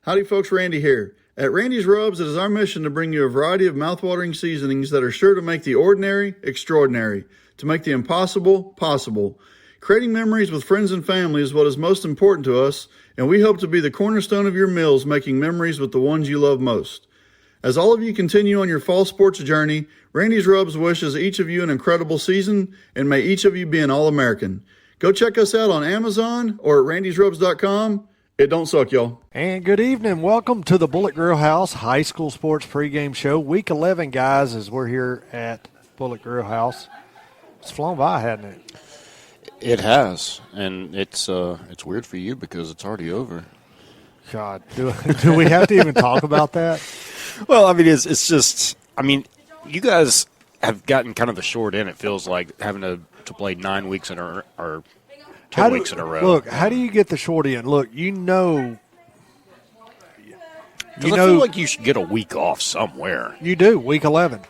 Howdy folks, Randy here. At Randy's Rubs, it is our mission to bring you a variety of mouthwatering seasonings that are sure to make the ordinary extraordinary, to make the impossible possible. Creating memories with friends and family is what is most important to us, and we hope to be the cornerstone of your meals, making memories with the ones you love most. As all of you continue on your fall sports journey, Randy's Rubs wishes each of you an incredible season, and may each of you be an All-American. Go check us out on Amazon or at randysrubs.com. It don't suck, y'all. And good evening. Welcome to the Bullett Grill House High School Sports Pregame Show. Week 11, guys, as we're here at Bullett Grill House. It's flown by, hasn't it? It has, and it's weird for you because it's already over. God, do we have to even talk about that? Well, I mean, it's just, I mean, you guys have gotten kind of the short end, it feels like, having to play 9 weeks in a or 10 weeks in a row. Look, how do you get the short end? Look, I feel like you should get a week off somewhere. You do, week 11.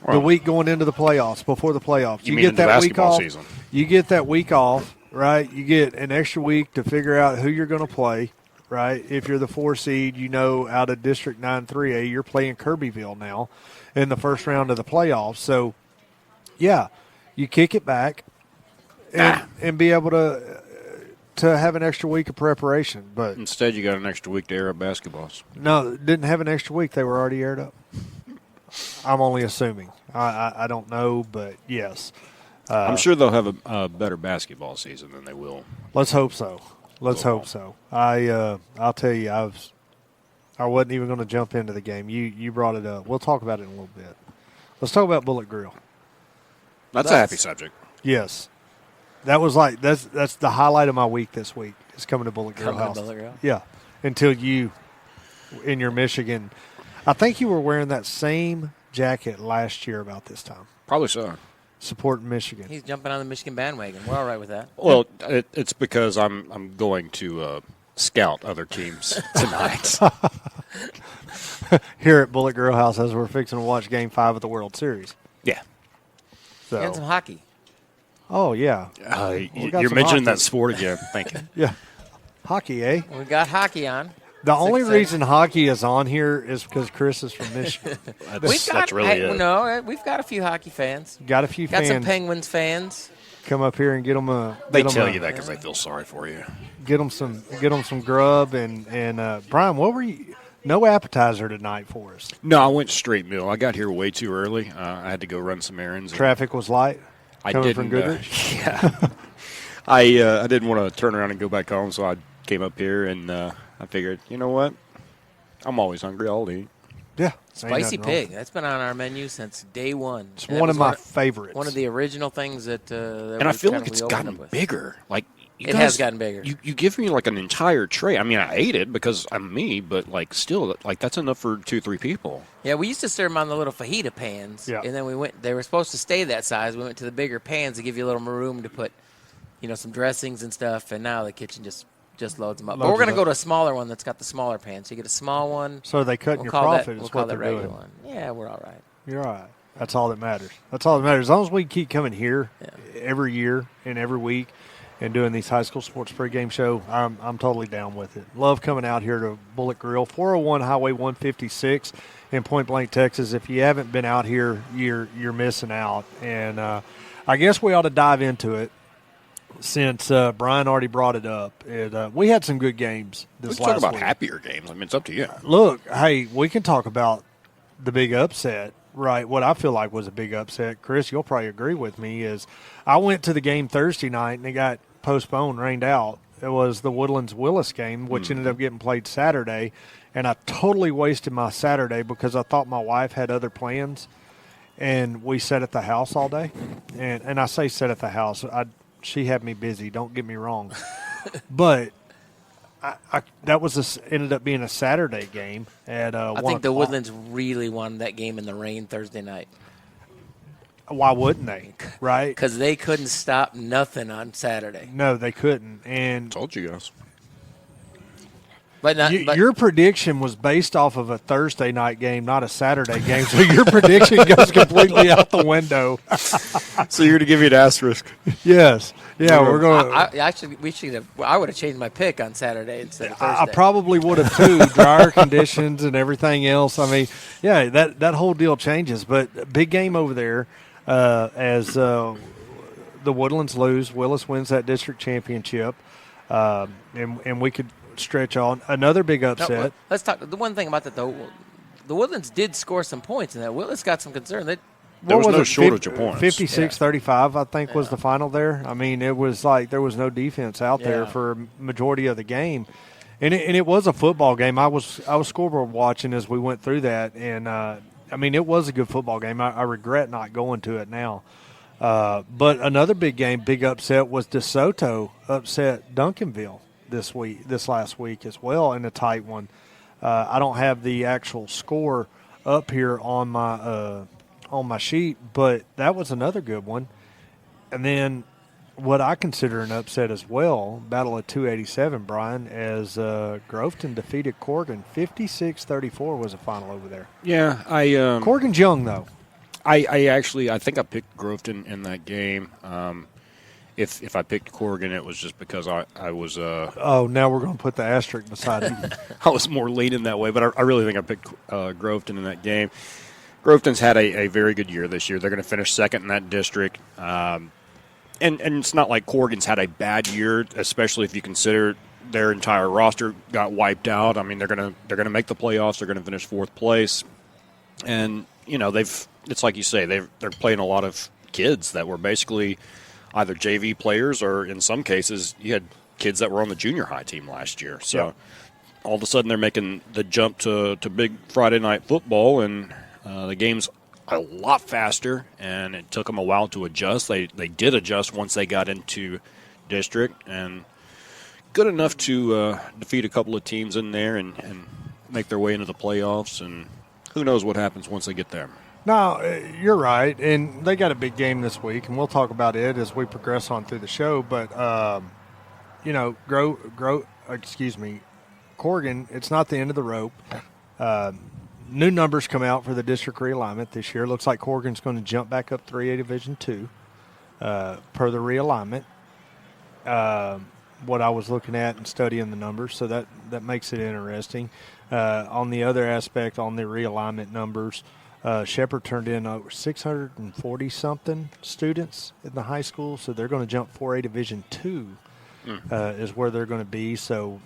The week going into the playoffs, before the playoffs. You mean get that week off. Season. You get that week off, right? You get an extra week to figure out who you're going to play, right? If you're the 4 seed, out of District 9 3A, you're playing Kirbyville now in the first round of the playoffs. So, yeah, you kick it back and be able to have an extra week of preparation. But instead, you got an extra week to air up basketballs. No, didn't have an extra week. They were already aired up. I'm only assuming. I don't know, but yes. I'm sure they'll have a better basketball season than they will. Let's hope so. I'll tell you, I wasn't even going to jump into the game. You brought it up. We'll talk about it in a little bit. Let's talk about Bullett Grill. That's a happy subject. Yes. That's the highlight of my week this week, is coming to Bullett Grill House. Bullett Grill? Yeah. Until you, in your Michigan, I think you were wearing that same jacket last year about this time. Probably so. Supporting Michigan. He's jumping on the Michigan bandwagon. We're all right with that. Well, it's because I'm going to scout other teams tonight. Here at Bullett Grill House as we're fixing to watch Game 5 of the World Series. Yeah. So. And some hockey. Oh, yeah. You're mentioning that sport again. Thank you. Yeah. Hockey, eh? We got hockey on. The only reason hockey is on here is because Chris is from Michigan. That's really it. No, we've got a few hockey fans. Got a few fans. Got some Penguins fans. Come up here and get them a. They tell you that because they feel sorry for you. Get them some grub and Brian. What were you? No appetizer tonight for us. No, I went straight meal. I got here way too early. I had to go run some errands. Traffic was light. Coming from Goodrich. Yeah. I didn't want to turn around and go back home, so I came up here and. I figured, you know what? I'm always hungry. I'll eat. Yeah. Spicy pig. That's been on our menu since day one. It's one of my favorites. One of the original things that and I feel like it's gotten bigger. Like it has gotten bigger. You give me like an entire tray. I mean, I ate it because I'm me, but like still, like that's enough for 2-3 people. Yeah, we used to serve them on the little fajita pans. Yeah. And then they were supposed to stay that size. We went to the bigger pans to give you a little more room to put, some dressings and stuff. And now the kitchen just loads them up. But we're going to go to a smaller one that's got the smaller pan. So you get a small one. So they cutting your profit We'll is call what that they're regular doing. one. Yeah, we're all right. You're all right. That's all that matters. As long as we keep coming here every year and every week and doing these high school sports pregame show, I'm totally down with it. Love coming out here to Bullett Grill, 401 Highway 156 in Point Blank, Texas. If you haven't been out here, you're missing out. And I guess we ought to dive into it. Since Brian already brought it up, we had some good games this last week. We can talk about happier games. I mean, it's up to you. Look, hey, we can talk about the big upset, right? What I feel like was a big upset. Chris, you'll probably agree with me, is I went to the game Thursday night, and it got postponed, rained out. It was the Woodlands-Willis game, which ended up getting played Saturday, and I totally wasted my Saturday because I thought my wife had other plans, and we sat at the house all day. And I say sat at the house. She had me busy. Don't get me wrong, but that ended up being a Saturday game at. I think the Woodlands really won that game in the rain Thursday night. Why wouldn't they? Right? Because they couldn't stop nothing on Saturday. No, they couldn't. And told you guys. But your prediction was based off of a Thursday night game, not a Saturday game. So your prediction goes completely out the window. So you're going to give me an asterisk. Yes. Yeah, we're going. I would have changed my pick on Saturday instead of Thursday. I probably would have too. Drier conditions and everything else. I mean, yeah, that whole deal changes. But big game over there as the Woodlands lose. Willis wins that district championship, and we could stretch on another big upset. Let's talk. The one thing about that though, the Woodlands did score some points, and that Willis got some concern. There was no shortage of points. 56-35, I think, was the final there. I mean, it was like there was no defense out there for a majority of the game. And it was a football game. I was scoreboard watching as we went through that, and, I mean, it was a good football game. I regret not going to it now. But another big game, big upset, was DeSoto upset Duncanville this last week as well in a tight one. I don't have the actual score up here on my sheet, but that was another good one. And then what I consider an upset as well, Battle of 287, Brian, as Groveton defeated Corrigan. 56-34 was the final over there. Yeah, Corrigan's young, though. I think I picked Groveton in that game. If I picked Corrigan, it was just because I was. Now we're going to put the asterisk beside it. I was more leaning that way, but I really think I picked Groveton in that game. Groveton's had a very good year this year. They're going to finish second in that district. And it's not like Corrigan's had a bad year, especially if you consider their entire roster got wiped out. I mean, they're going to make the playoffs. They're going to finish fourth place. And, it's like you say, they're playing a lot of kids that were basically either JV players or in some cases you had kids that were on the junior high team last year. So all of a sudden they're making the jump to big Friday night football, and the game's a lot faster, and it took them a while to adjust. They did adjust once they got into district, and good enough to defeat a couple of teams in there and make their way into the playoffs, and who knows what happens once they get there. No, you're right, and they got a big game this week, and we'll talk about it as we progress on through the show. But Corrigan, it's not the end of the rope. New numbers come out for the district realignment this year. Looks like Corrigan's going to jump back up 3A Division II per the realignment. What I was looking at and studying the numbers, so that makes it interesting. On the other aspect, on the realignment numbers, Shepherd turned in over 640-something students in the high school, so they're going to jump 4A Division II is where they're going to be. So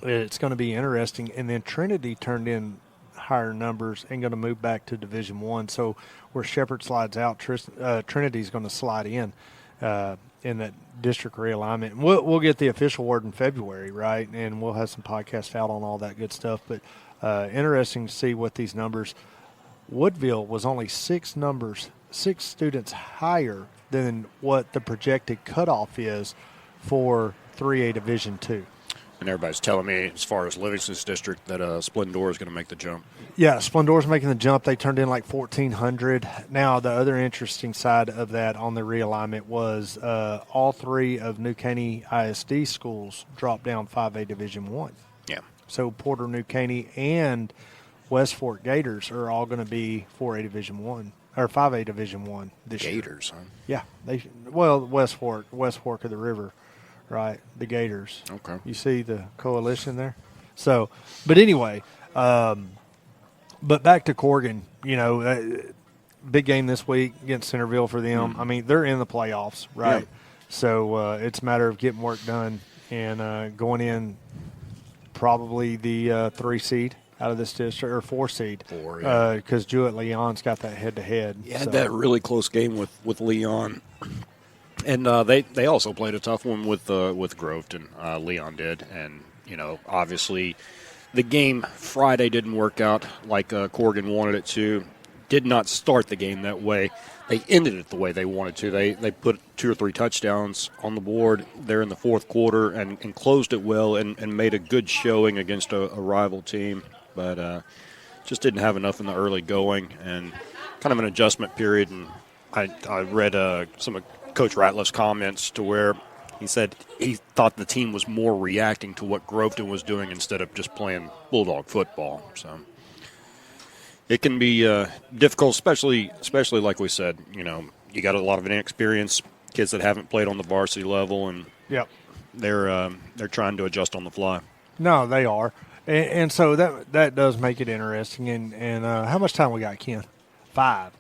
it's going to be interesting. And then Trinity turned in higher numbers and going to move back to Division I. So where Shepherd slides out, Trinity's going to slide in that district realignment. We'll get the official word in February, right? And we'll have some podcasts out on all that good stuff. But interesting to see what these numbers – Woodville was only six students higher than what the projected cutoff is for 3A Division II. And everybody's telling me, as far as Livingston's district, that Splendor is going to make the jump. Yeah, Splendor's making the jump. They turned in like 1,400. Now, the other interesting side of that on the realignment was all three of New Caney ISD schools dropped down 5A Division I. Yeah. So Porter, New Caney, and West Fork Gators are all going to be 4A Division I or 5A Division I this year. Gators, huh? Yeah, West Fork of the river, right? The Gators. Okay. You see the coalition there. So, but anyway, but back to Corrigan. Big game this week against Centerville for them. I mean, they're in the playoffs, right? Yeah. So it's a matter of getting work done and going in probably the 3 seed out of this district, or 4 seed. 4, yeah. Because Jewett-Leon's got that head-to-head. Yeah, so. That really close game with Leon. And they also played a tough one with Groveton. Leon did. And, obviously the game Friday didn't work out like Corrigan wanted it to. Did not start the game that way. They ended it the way they wanted to. They put 2 or 3 touchdowns on the board there in the fourth quarter and closed it well and made a good showing against a rival team. But just didn't have enough in the early going and kind of an adjustment period. And I read some of Coach Ratliff's comments to where He said he thought the team was more reacting to what Groveton was doing instead of just playing Bulldog football. So it can be difficult, especially like we said. You got a lot of inexperienced kids that haven't played on the varsity level, and Yep. they're trying to adjust on the fly. No, they are. And so that does make it interesting. And how much time we got, Ken? 5,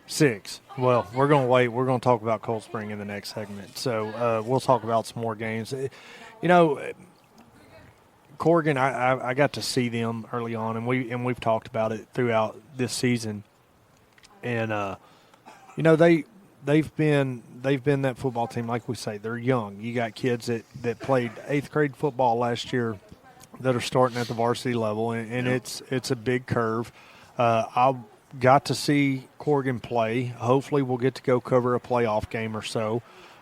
6. Well, we're going to wait. We're going to talk about Cold Spring in the next segment. So we'll talk about some more games. Corrigan, I got to see them early on, and we've talked about it throughout this season. And they've been that football team, like we say. They're young. You got kids that played 8th grade football last year that are starting at the varsity level, and it's a big curve. I got to see Corrigan play. Hopefully we'll get to go cover a playoff game or so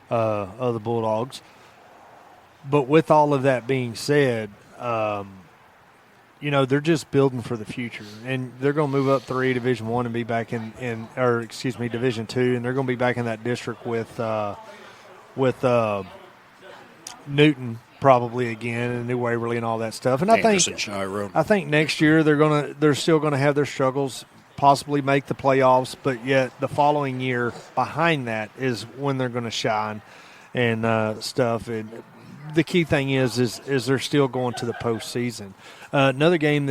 of the Bulldogs. But with all of that being said, they're just building for the future, and they're going to move up 3 Division I and be back in Division II, and they're going to be back in that district with Newton probably again, and New Waverly and all that stuff. And I think next year they're still going to have their struggles, possibly make the playoffs, but yet the following year behind that is when they're going to shine and stuff. And the key thing is they're still going to the postseason. Another game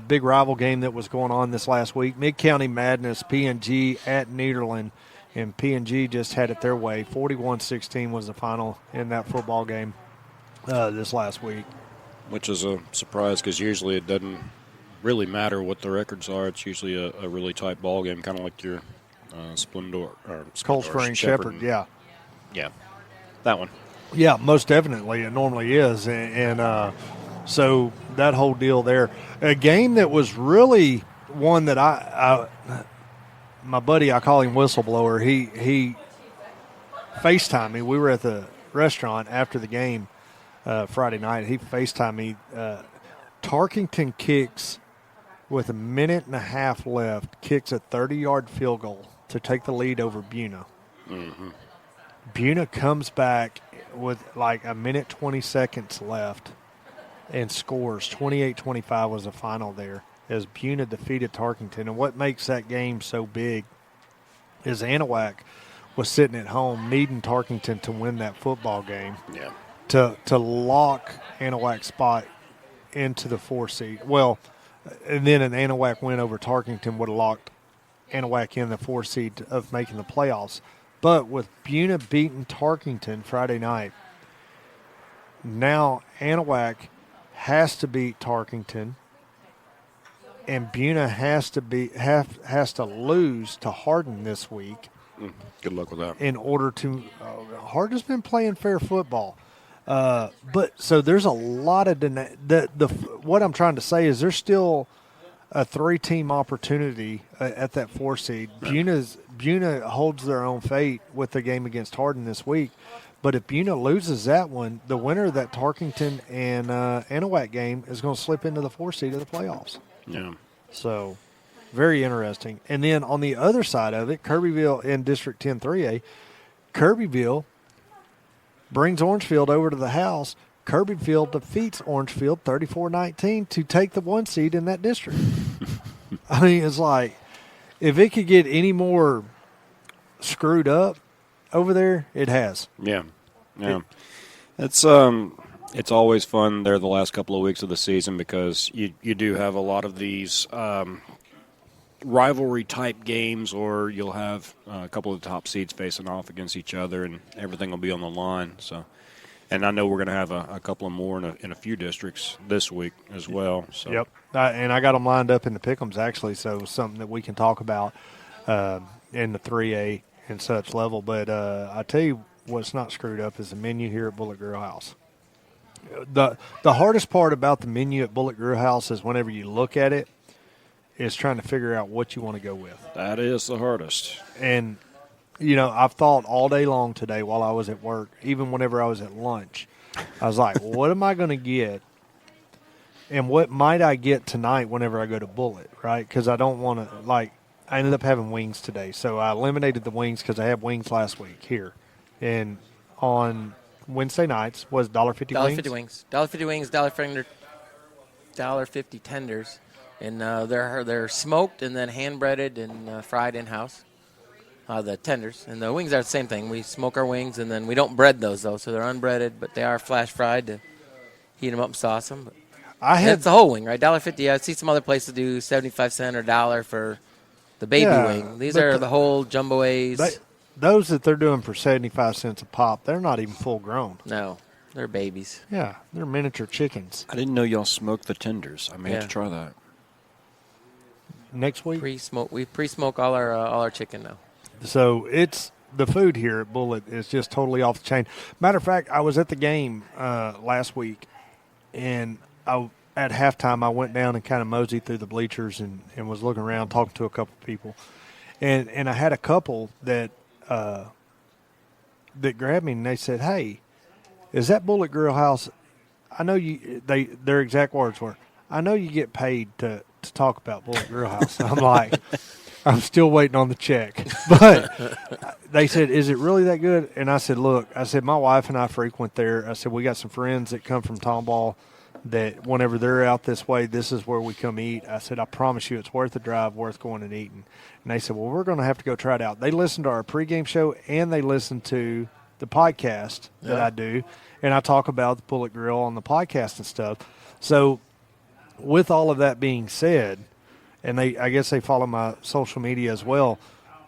big rival game that was going on this last week, Mid-County Madness, P&G at Nederland, and P&G just had it their way. 41-16 was the final in that football game this last week. Which is a surprise because usually it doesn't really matter what the records are. It's usually a really tight ball game, kind of like your Cold Spring Shepherd, yeah. Yeah, that one. Yeah, most definitely. It normally is. And so that whole deal there. A game that was really one that my buddy, I call him Whistleblower, he FaceTimed me. We were at the restaurant after the game Friday night. He FaceTimed me. Tarkington kicks with 1.5 minutes left, kicks a 30-yard field goal to take the lead over Buna. Mm-hmm. Buna comes back with like 1:20 left and scores. 28-25 was the final there as Buna defeated Tarkington. And what makes that game so big is Anahuac was sitting at home needing Tarkington to win that football game. Yeah. To lock Anahuac's spot into the 4 seed. Well, and then an Anahuac win over Tarkington would have locked Anahuac in the 4 seed of making the playoffs. But with Buna beating Tarkington Friday night, now Anahuac has to beat Tarkington, and Buna has to lose to Hardin this week. Good luck with that. In order to Hardin's been playing fair football. But so there's a lot of what I'm trying to say is there's still a 3-team opportunity at that 4 seed. Buna holds their own fate with the game against Hardin this week. But if Buna loses that one, the winner of that Tarkington and Anahuac game is going to slip into the 4 seed of the playoffs. Yeah. So very interesting. And then on the other side of it, Kirbyville in District 10 3A, Kirbyville brings Orangefield over to the house. Kirbyville defeats Orangefield 34-19 to take the 1 seed in that district. I mean, it's like, if it could get any more screwed up over there, it has. Yeah. It's always fun there the last couple of weeks of the season because you do have a lot of these rivalry-type games, or you'll have a couple of the top seeds facing off against each other, and everything will be on the line. So, and I know we're going to have a couple of more in a few districts this week as well. So. Yep, and I got them lined up in the pick'ems actually, so something that we can talk about in the 3A and such level. But I tell you what's not screwed up is the menu here at Bullett Grill House. The hardest part about the menu at Bullett Grill House is whenever you look at it, is trying to figure out what you want to go with. That is the hardest. And, I've thought all day long today while I was at work, even whenever I was at lunch. I was like, what am I going to get? And what might I get tonight whenever I go to Bullett, right? Because I don't want to, I ended up having wings today. So I eliminated the wings because I had wings last week here. And on Wednesday nights was $1.50 wings. $1.50 wings. $1.50 wings, $1.50 tenders. And they're smoked and then hand-breaded and fried in-house, the tenders. And the wings are the same thing. We smoke our wings, and then we don't bread those, though, so they're unbreaded, but they are flash-fried to heat them up and sauce them. But it's the whole wing, right? $1.50. I see some other places do 75 cents or $1 for the baby wing. These are the whole jumbo A's. Those that they're doing for 75 cents a pop, they're not even full grown. No, they're babies. Yeah, they're miniature chickens. I didn't know y'all smoked the tenders. I may have to try that. Next week? We pre-smoke all our chicken now. So it's the food here at Bullett is just totally off the chain. Matter of fact, I was at the game last week, and at halftime I went down and kind of moseyed through the bleachers and was looking around, talking to a couple of people, and I had a couple that grabbed me and they said, "Hey, is that Bullett Grill House? I know you." Their exact words were, "I know you get paid to talk about Bullett Grill House." I'm like, I'm still waiting on the check. But they said, "Is it really that good?" And I said, "Look," I said, "my wife and I frequent there." I said, "We got some friends that come from Tomball that whenever they're out this way, this is where we come eat." I said, "I promise you it's worth the drive, worth going and eating." And they said, "Well, we're going to have to go try it out." They listened to our pregame show and they listened to the podcast that I do. And I talk about the Bullett Grill on the podcast and stuff. So with all of that being said, and I guess they follow my social media as well,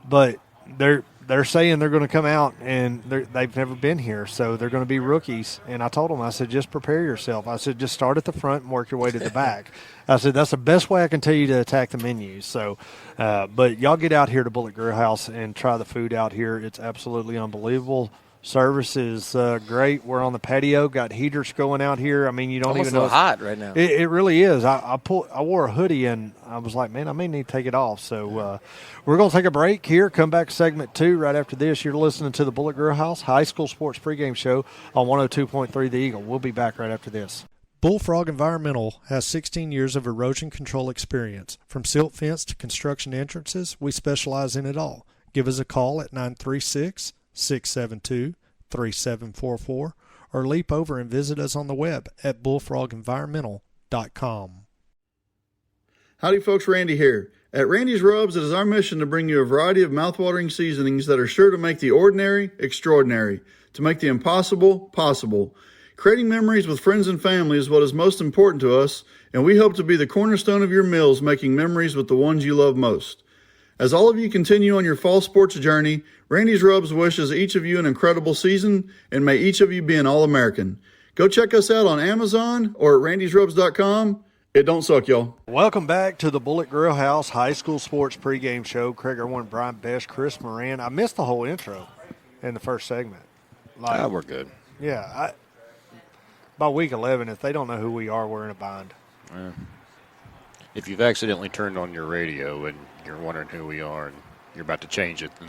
but they're saying they're going to come out and they've never been here, so they're going to be rookies. And I told them, I said, just prepare yourself. I said, just start at the front and work your way to the back. I said, that's the best way I can tell you to attack the menus. So, but y'all get out here to Bullett Grill House and try the food out here. It's absolutely unbelievable. Service is great. We're on the patio, got heaters going out here. I mean, you don't almost even know. It's hot right now. It really is. I wore a hoodie and I was like, man, I may need to take it off. So we're going to take a break here. Come back segment 2 right after this. You're listening to the Bullett Grill House High School Sports Pregame Show on 102.3 The Eagle. We'll be back right after this. Bullfrog Environmental has 16 years of erosion control experience. From silt fence to construction entrances, we specialize in it all. Give us a call at 936-672-3744 or leap over and visit us on the web at bullfrogenvironmental.com. Howdy folks, Randy here. At Randy's Rubs, it is our mission to bring you a variety of mouthwatering seasonings that are sure to make the ordinary extraordinary, to make the impossible possible. Creating memories with friends and family is what is most important to us, and we hope to be the cornerstone of your meals, making memories with the ones you love most. As all of you continue on your fall sports journey, Randy's Rubs wishes each of you an incredible season, and may each of you be an All-American. Go check us out on Amazon or at randysrubs.com. It don't suck, y'all. Welcome back to the Bullett Grill House High School Sports Pregame Show. Craig Irwin, Brian Best, Chris Moran. I missed the whole intro in the first segment. We're good. Yeah. By week 11, if they don't know who we are, we're in a bind. If you've accidentally turned on your radio and you're wondering who we are and you're about to change it, then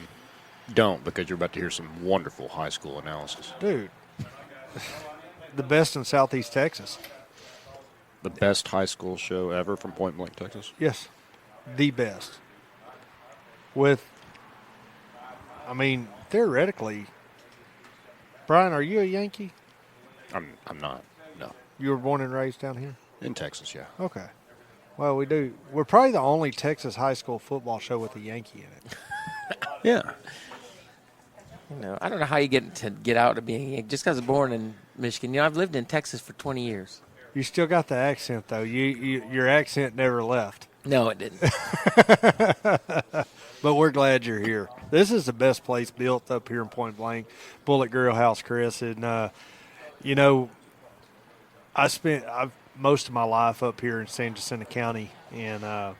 don't, because you're about to hear some wonderful high school analysis. Dude, the best in Southeast Texas. The best high school show ever from Point Blank, Texas? Yes, the best. Theoretically, Brian, are you a Yankee? I'm not, no. You were born and raised down here? In Texas, yeah. Okay. Well, we do. We're probably the only Texas high school football show with a Yankee in it. Yeah. I don't know how you get out of being just because I was born in Michigan. I've lived in Texas for 20 years. You still got the accent, though. Your accent never left. No, it didn't. But we're glad you're here. This is the best place built up here in Point Blank, Bullett Grill House, Chris. And, I've most of my life up here in San Jacinto County, and I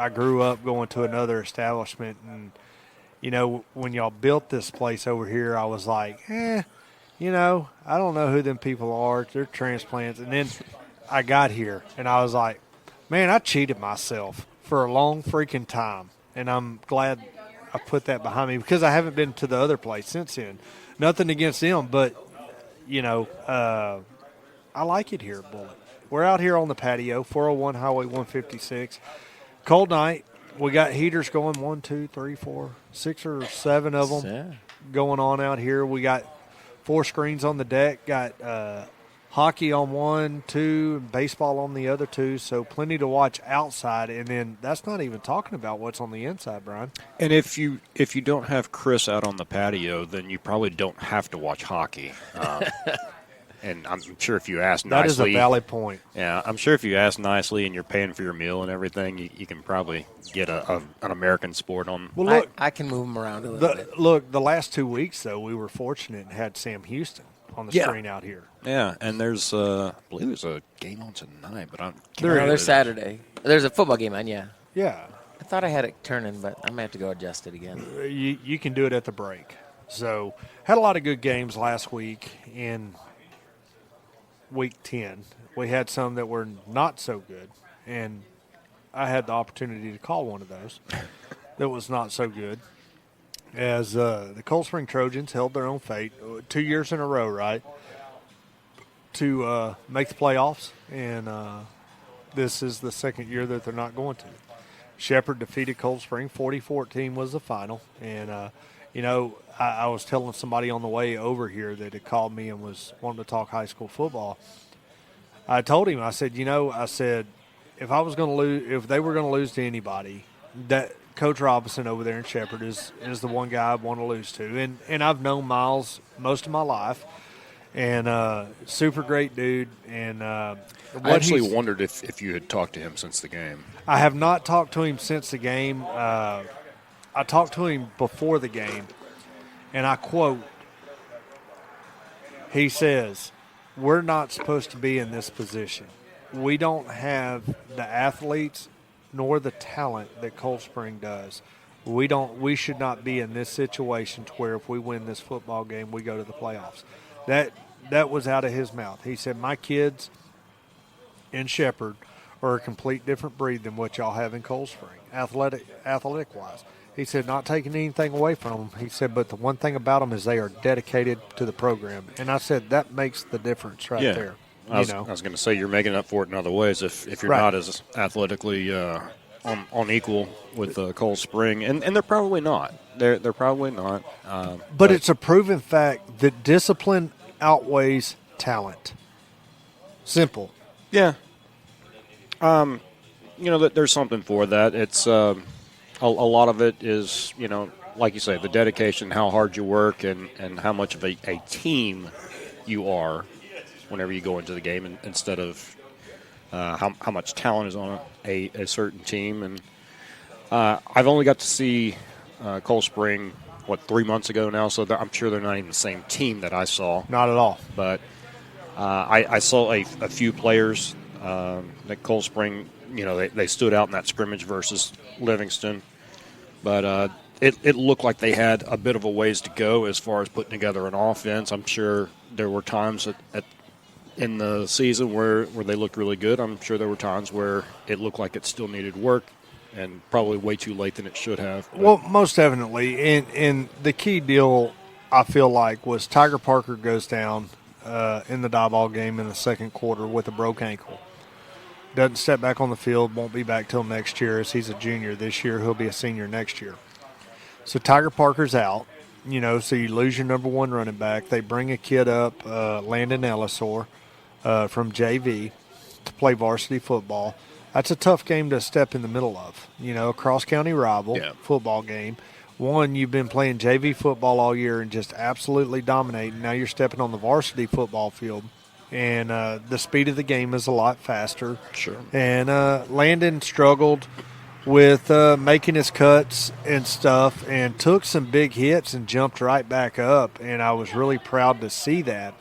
grew up going to another establishment. And, when y'all built this place over here, I was like, I don't know who them people are. They're transplants. And then I got here, and I was like, man, I cheated myself for a long freaking time. And I'm glad I put that behind me because I haven't been to the other place since then. Nothing against them, but, I like it here at Bullett. We're out here on the patio, 401 Highway 156. Cold night. We got heaters going, 1, 2, 3, 4, 6 or 7 of them going on out here. We got 4 screens on the deck, got hockey on 1, 2, and baseball on the other 2, so plenty to watch outside. And then that's not even talking about what's on the inside, Brian. And if you don't have Chris out on the patio, then you probably don't have to watch hockey. And I'm sure if you ask nicely, that is a valid point. Yeah, I'm sure if you ask nicely and you're paying for your meal and everything, you can probably get an American sport on. Well, look, I can move them around a little bit. Look, the last 2 weeks though, we were fortunate and had Sam Houston on the screen out here. Yeah, and there's I believe there's a game on tonight, but I'm There's Saturday. There's a football game on, yeah. Yeah. I thought I had it turning, but I may have to go adjust it again. You can do it at the break. So, had a lot of good games last week in week 10. We had some that were not so good, and I had the opportunity to call one of those that was not so good. As the Cold Spring Trojans held their own fate 2 years in a row, right, to make the playoffs, and this is the second year that they're not going to. Shepherd defeated Cold Spring. 40-14 was the final, and I was telling somebody on the way over here that had called me and was wanting to talk high school football. I told him, I said, if I was going to lose, if they were going to lose to anybody, that Coach Robinson over there in Shepherd is the one guy I want to lose to. And I've known Miles most of my life, and super great dude. And I actually wondered if you had talked to him since the game. I have not talked to him since the game. I talked to him before the game, and I quote, he says, "We're not supposed to be in this position. We don't have the athletes nor the talent that Cold Spring does. We should not be in this situation to where if we win this football game, we go to the playoffs." That was out of his mouth. He said, "My kids in Shepherd are a complete different breed than what y'all have in Cold Spring, athletic-wise." He said, not taking anything away from them. He said, but the one thing about them is they are dedicated to the program. And I said, that makes the difference there. I was going to say, you're making up for it in other ways if you're not as athletically on equal with Cold Spring. And they're probably not. They're probably not. But it's a proven fact that discipline outweighs talent. Simple. Yeah. That there's something for that. It's a lot of it is, like you say, the dedication, how hard you work, and how much of a team you are whenever you go into the game, instead of how much talent is on a certain team. And I've only got to see Cold Spring, 3 months ago now, so I'm sure they're not even the same team that I saw. Not at all. But I saw a few players that Cold Spring, they stood out in that scrimmage versus Livingston. But it looked like they had a bit of a ways to go as far as putting together an offense. I'm sure there were times in the season where they looked really good. I'm sure there were times where it looked like it still needed work, and probably way too late than it should have. But. Well, most definitely. And the key deal, I feel like, was Tiger Parker goes down in the die-ball game in the second quarter with a broke ankle. Doesn't step back on the field, won't be back till next year, as he's a junior this year. He'll be a senior next year. So Tiger Parker's out, so you lose your number one running back. They bring a kid up, Landon Ellisor, from JV to play varsity football. That's a tough game to step in the middle of, a cross-county rival football game. One, you've been playing JV football all year and just absolutely dominating. Now you're stepping on the varsity football field. And the speed of the game is a lot faster. Sure. And Landon struggled with making his cuts and stuff, and took some big hits and jumped right back up. And I was really proud to see that.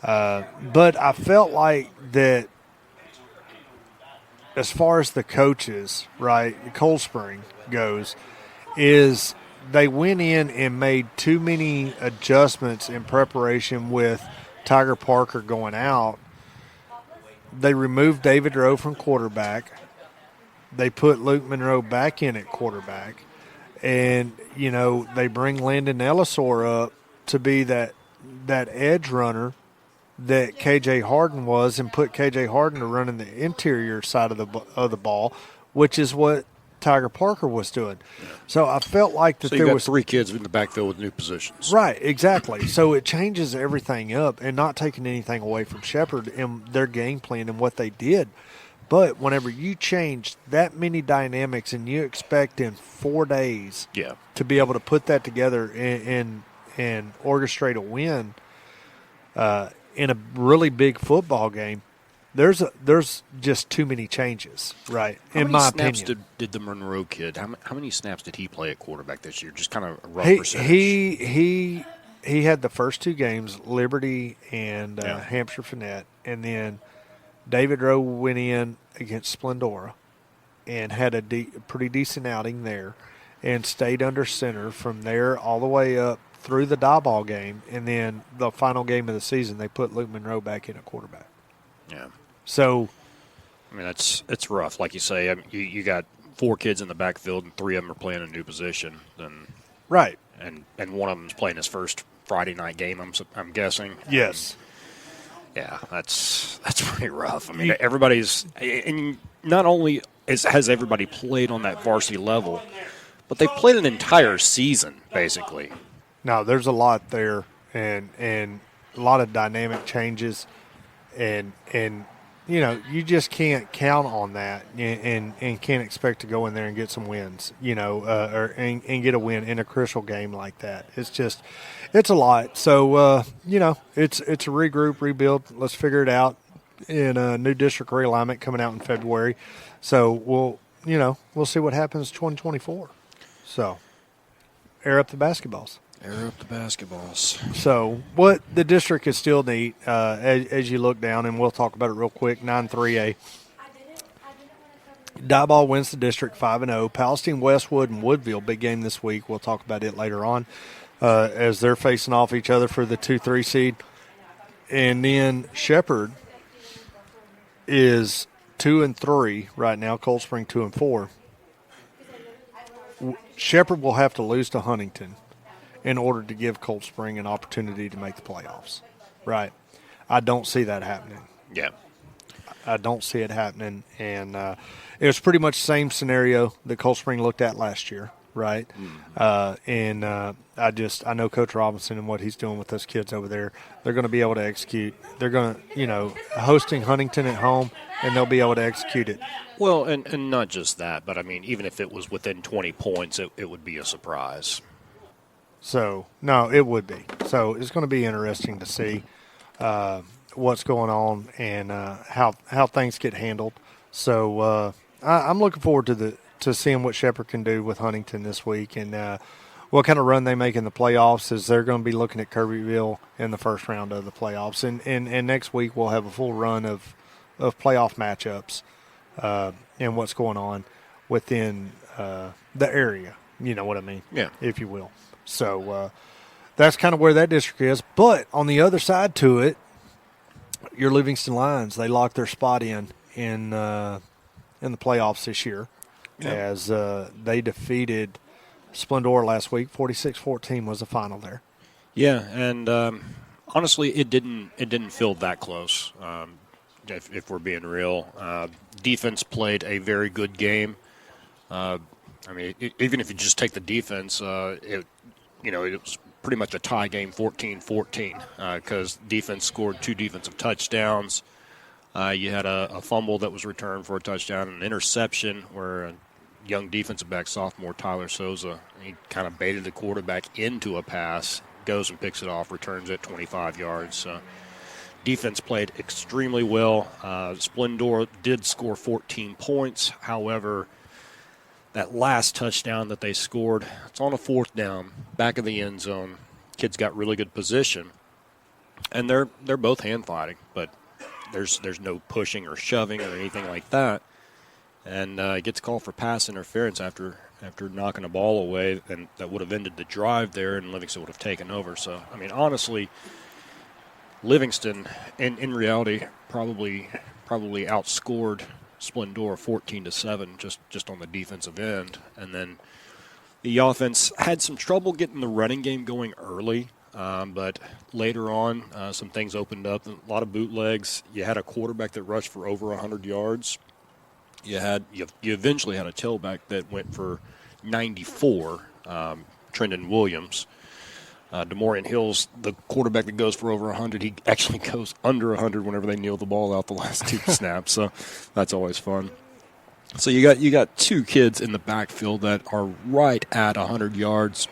But I felt like that as far as the coaches, right, Cold Spring goes, is they went in and made too many adjustments in preparation with Tiger Parker going out. They removed David Rowe from quarterback. They put Luke Monroe back in at quarterback. And, they bring Landon Ellisor up to be that edge runner that KJ Harden was, and put KJ Harden to run in the interior side of the ball, which is what Tiger Parker was doing. So I felt like that So there you got was 3 kids in the backfield with new positions. right, exactly. So it changes everything up, and not taking anything away from Shepherd and their game plan and what they did. But whenever you change that many dynamics and you expect in 4 days Yeah. to be able to put that together and orchestrate a win in a really big football game, there's just too many changes, right? In my How many snaps opinion, did the Monroe kid? How many snaps did he play at quarterback this year? Just kind of a rough he percentage. he had the first 2 games, Liberty and Yeah. Hampshire Finette, and then David Rowe went in against Splendora and had a pretty decent outing there, and stayed under center from there all the way up through the Diboll game, and then the final game of the season they put Luke Monroe back in at quarterback. Yeah. So, I mean, it's rough. Like you say, I mean, you got 4 kids in the backfield, and 3 of them are playing a new position. right. And one of them's playing his first Friday night game, I'm guessing. Yes. Yeah, that's pretty rough. I mean, everybody's – and not only has everybody played on that varsity level, but they've played an entire season, basically. No, there's a lot there, and a lot of dynamic changes, and you know, you just can't count on that, and can't expect to go in there and get some wins, you know, and get a win in a crucial game like that. It's a lot. So you know, it's a regroup, rebuild. Let's figure it out. In a new district realignment coming out in February, so we'll see what happens 2024. So air up the basketballs. Air up the basketballs. So what the district is still neat as you look down, and we'll talk about it real quick. 9-3A. Diboll wins the district 5-0. Palestine, Westwood, and Woodville, big game this week. We'll talk about it later on as they're facing off each other for the 2-3 seed. And then Shepherd is 2-3 right now. Cold Spring 2-4. Shepherd will have to lose to Huntington in order to give Cold Spring an opportunity to make the playoffs. Right. I don't see that happening. Yeah. I don't see it happening. And it was pretty much the same scenario that Cold Spring looked at last year, right? And I know Coach Robinson and what he's doing with those kids over there. They're going to be able to execute. They're going to, hosting Huntington at home, and they'll be able to execute it. Well, and not just that, but, I mean, even if it was within 20 points, it would be a surprise. So, no, it would be. So it's going to be interesting to see what's going on and how things get handled. So I'm looking forward to seeing what Shepherd can do with Huntington this week and what kind of run they make in the playoffs, as they're going to be looking at Kirbyville in the first round of the playoffs. And next week we'll have a full run of playoff matchups and what's going on within the area. You know what I mean? Yeah. If you will. So that's kind of where that district is. But on the other side to it, your Livingston Lions, they locked their spot in the playoffs this year as they defeated Splendora last week. 46-14 was the final there. Yeah, and honestly, it didn't feel that close. If we're being real, defense played a very good game. I mean, even if you just take the defense, it was pretty much a tie game, 14-14, because defense scored 2 defensive touchdowns. You had a fumble that was returned for a touchdown, an interception where a young defensive back, sophomore Tyler Souza, he kind of baited the quarterback into a pass, goes and picks it off, returns it 25 yards. Defense played extremely well. Splendora did score 14 points. However, that last touchdown that they scored, it's on a 4th down, back of the end zone. Kids got really good position, and they're both hand fighting, but there's no pushing or shoving or anything like that. And gets called for pass interference after knocking a ball away, and that would have ended the drive there, and Livingston would have taken over. So, I mean, honestly, Livingston, in reality, probably outscored Splendora 14-7 just on the defensive end. And then the offense had some trouble getting the running game going early, but later on some things opened up. A lot of bootlegs. You had a quarterback that rushed for over 100 yards. You eventually had a tailback that went for 94, Trendon Williams. DeMorian Hill's the quarterback that goes for over 100. He actually goes under 100 whenever they kneel the ball out the last two snaps, so that's always fun. So you got two kids in the backfield that are right at 100 yards.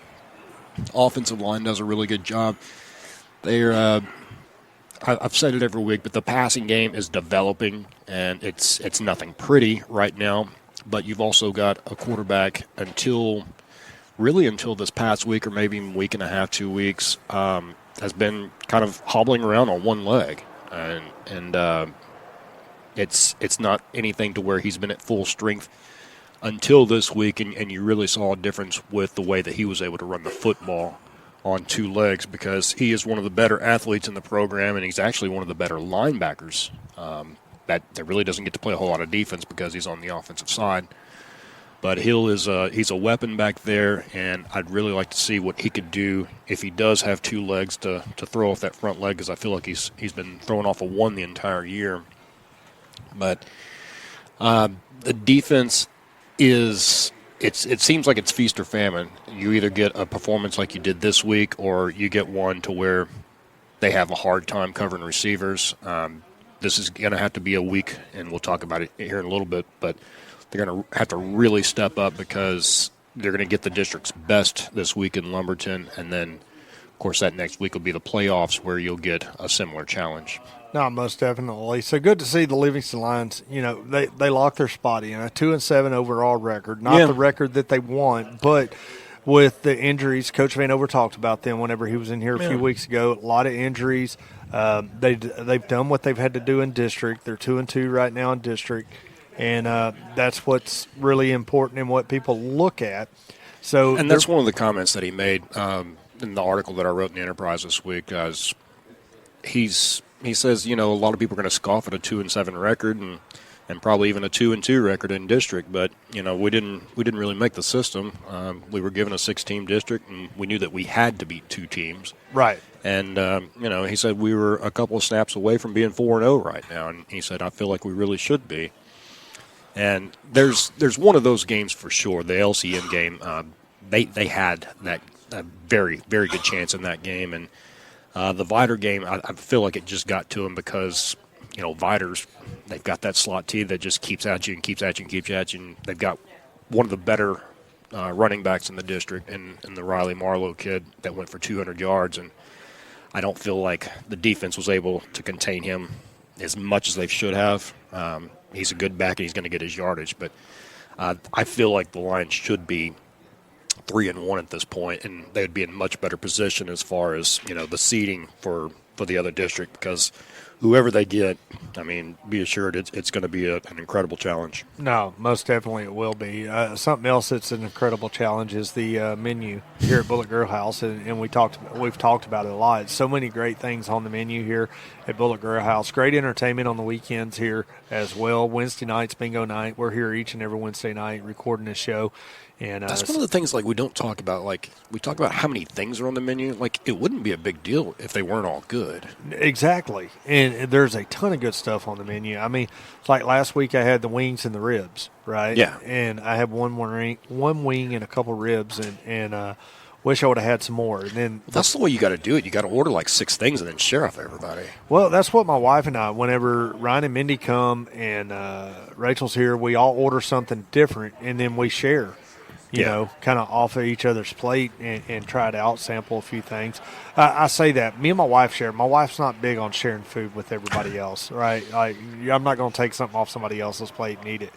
Offensive line does a really good job. They're I've said it every week, but the passing game is developing, and it's nothing pretty right now. But you've also got a quarterback until this past week, or maybe even week and a half, 2 weeks, has been kind of hobbling around on one leg, and it's not anything to where he's been at full strength until this week, and you really saw a difference with the way that he was able to run the football on two legs, because he is one of the better athletes in the program, and he's actually one of the better linebackers that really doesn't get to play a whole lot of defense because he's on the offensive side. But Hill he's a weapon back there, and I'd really like to see what he could do if he does have two legs to throw off that front leg, because I feel like he's been throwing off of one the entire year. But the defense it seems like it's feast or famine. You either get a performance like you did this week, or you get one to where they have a hard time covering receivers. This is going to have to be a week, and we'll talk about it here in a little bit, but they're going to have to really step up, because they're going to get the district's best this week in Lumberton, and then, of course, that next week will be the playoffs where you'll get a similar challenge. No, most definitely. So good to see the Livingston Lions. You know, they locked their spot in a 2-7 overall record. Not the record that they want, but with the injuries, Coach Vanover talked about them whenever he was in here a few weeks ago. A lot of injuries. They've done what they've had to do in district. They're 2-2 right now in district, and that's what's really important and what people look at. So, and that's one of the comments that he made in the article that I wrote in the Enterprise this week. He says, you know, a lot of people are going to scoff at a 2-7 record and probably even a 2-2 record in district, but you know, we didn't really make the system. We were given a 6-team district, and we knew that we had to beat two teams. Right. And you know, he said we were a couple of snaps away from being 4-0 right now, and he said I feel like we really should be. And there's one of those games for sure. The LCN game, they had that very, very good chance in that game, and the Vider game, I feel like it just got to them because, you know, Viders, they've got that slot T that just keeps at you and keeps at you and keeps at you. And they've got one of the better running backs in the district, and the Riley Marlowe kid that went for 200 yards. And I don't feel like the defense was able to contain him as much as they should have. He's a good back, and he's going to get his yardage. But I feel like the Lions should be 3-1 at this point, and they'd be in much better position as far as, you know, the seeding for the other district, because whoever they get, I mean, be assured it's going to be an incredible challenge. No, most definitely it will be. Something else that's an incredible challenge is the menu here at Bullett Grill House, and we've talked about it a lot. So many great things on the menu here at Bullett Grill House. Great entertainment on the weekends here as well. Wednesday night's bingo night. We're here each and every Wednesday night recording this show. And that's one of the things, like, we don't talk about. Like, we talk about how many things are on the menu. Like, it wouldn't be a big deal if they weren't all good. Exactly. And there's a ton of good stuff on the menu. I mean, it's like last week I had the wings and the ribs, right? Yeah. And I had one wing and a couple ribs, and wish I would have had some more. And then that's the way you got to do it. You got to order like 6 things and then share off everybody. Well, that's what my wife and I, whenever Ryan and Mindy come and Rachel's here, we all order something different, and then we share. You know, kind of off of each other's plate and try to out sample a few things. I say that. Me and my wife share. My wife's not big on sharing food with everybody else, right? Like, I'm not going to take something off somebody else's plate and eat it.